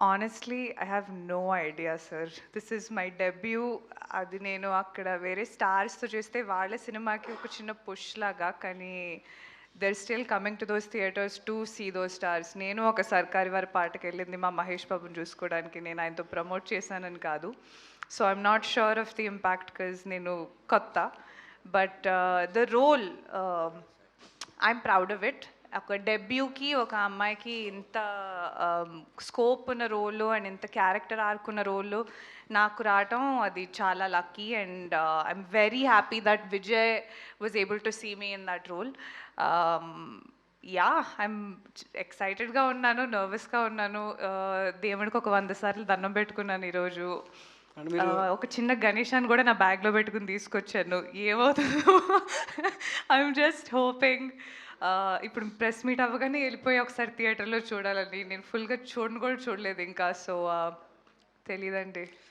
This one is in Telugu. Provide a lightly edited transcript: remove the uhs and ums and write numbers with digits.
Honestly I have no idea sir. This is my debut. అది నేను అక్కడ వేరే స్టార్స్‌తో చేస్తే వాళ్ళ సినిమాకి ఒక చిన్న పుష్ లాగా. కానీ they are still coming to those theatres to see those stars. నేను ఒక సర్కారి వారి పాటకెళ్ళింది మా మహేష్ బాబుని చూసుకోవడానికి. నేను ఆయనతో ప్రమోట్ చేశానని కాదు. So I'm not sure of the impact because నేను కొత్త. But the role I'm proud of it. ఒక డెబ్యూకి ఒక అమ్మాయికి ఇంత స్కోప్ ఉన్న రోలు అండ్ ఇంత క్యారెక్టర్ ఆర్క్ ఉన్న రోలు నాకు రావటం అది చాలా lucky. And I'm very happy that Vijay was able to see me in that role. Yeah, I'm ఎక్సైటెడ్గా ఉన్నాను, నర్వస్గా ఉన్నాను. దేవుడికి ఒక 100 సార్లు దండం పెట్టుకున్నాను ఈరోజు. అండ్ మీరు ఒక చిన్న గణేశాన్ని కూడా నా బ్యాగ్లో పెట్టుకుని తీసుకొచ్చాను. ఏమవుతుందో ఐఎమ్ జస్ట్ హోపింగ్. ఇప్పుడు ప్రెస్ మీట్ అవ్వగానే వెళ్ళిపోయి ఒకసారి థియేటర్లో చూడాలని. నేను ఫుల్గా చూడను కూడా చూడలేదు ఇంకా. సో తెలీదండి.